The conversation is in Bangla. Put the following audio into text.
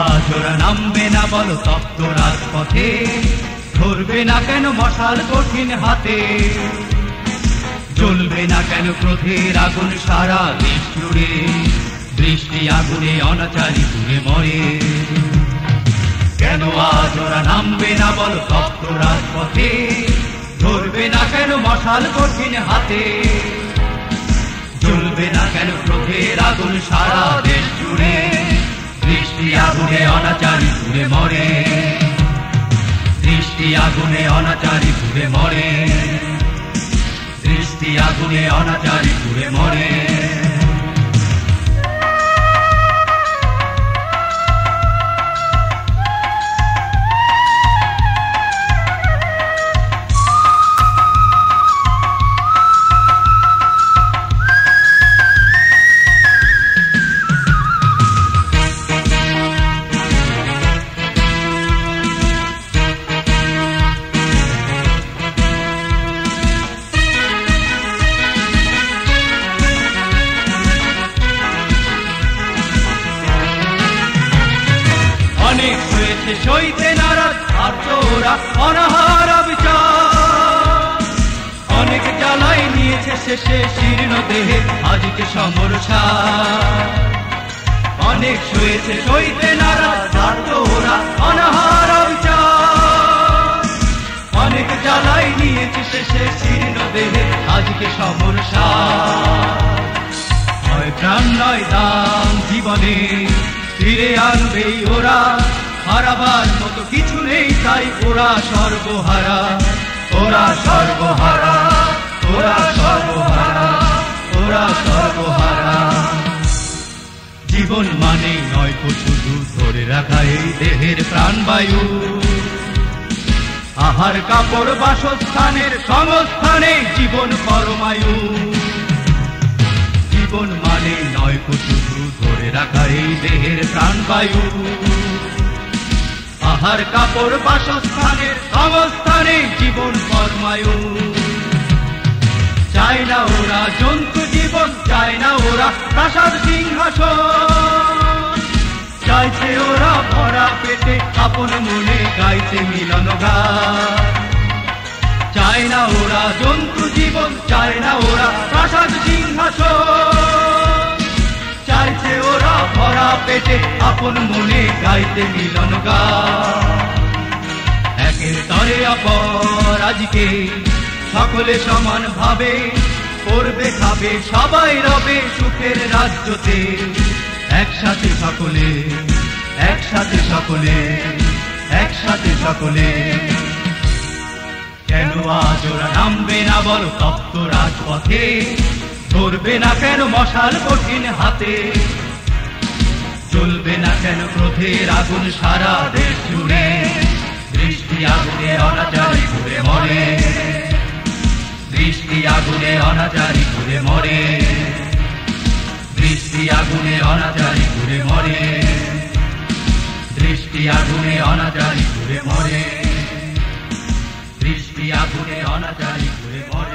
আজ ওরা নামবে না বলো তপ্ত রাজপথে, ধরবে না কেন মশাল কঠিন হাতে, জ্বলবে না কেন ক্রোধের আগুন সারা দেশ জুড়ে, বৃষ্টি আগুনে অনাচারী পুড়ে মরে। কেন আজ ওরা নামবে না বলো তপ্ত রাজপথে, ধরবে না কেন মশাল কঠিন হাতে, জ্বলবে না কেন ক্রোধের আগুন সারা দেশ জুড়ে, বৃষ্টি আগুনে অনাচারী পুড়ে মরে, বৃষ্টি আগুনে অনাচারী পুড়ে মরে, বৃষ্টি আগুনে অনাচারী পুড়ে মরে। অনেক হয়েছে সইতে নারাজ আর তোরা অনাহার বিচার, অনেক জ্বালাই নিয়েছে শেষে শীর্ণ দেহে আজকে সমরসা। অনেক হয়েছে সইতে নারাজ আর তোরা অনাহার বিচার, অনেক জ্বালাই নিয়েছে শেষে শীর্ণ দেহে আজকে সমরসা। হয় প্রাণ নয় দাম জীবনে ফিরে আনবেই ওরা, হারাবার মতো কিছু নেই তাই ওরা সর্বহারা, ওরা সর্বহারা, ওরা সর্বহারা, ওরা সর্বহারা। জীবন মানে নয় শুধু ধরে রাখা এই দেহের প্রাণবায়ু, আহার কাপড় বাসস্থানের সংস্থানে জীবন পরমায়ু। জীবন মানে নয় শুধু ধরে রাখা এই দেহের প্রাণবায়ু, আহার কাপড় বাসস্থানের সংস্থানে জীবন পরমায়ু। চায় না ওরা জন্তু জীবন, চায় না ওরা প্রাসাদ সিংহাসন, চাইছে ওরা ভরা পেটে আপন মনে গাইতে মিলন গান। চায় না ওরা জন্তু জীবন, চায় না ওরা প্রাসাদ সিংহাসন, চাইছে ওরা ভরা পেটে আপন মনে গাইতে মিলন গান। একের তরে অপর আজকে সকলে সমান ভাবে করবে খাবে, সবাই রবে সুখের রাজ্যতে, একসাথে সকলে, একসাথে সকলে, একসাথে সকলে। কেন আজ ওরা নামবে না বলো তপ্ত রাজপথে, ধরবে না কেন মশাল কঠিন হাতে, জ্বলবে না কেন ক্রোধের আগুন সারা দেশ জুড়ে, বৃষ্টি আগুনে অনাচারী পুড়ে মরে, বৃষ্টি আগুনে অনাচারী পুড়ে মরে, বৃষ্টি আগুনে অনাচারী পুড়ে মরে, বৃষ্টি আগুনে অনাচারী পুড়ে মরে, বৃষ্টি আগুনে অনাচারী পুড়ে মরে।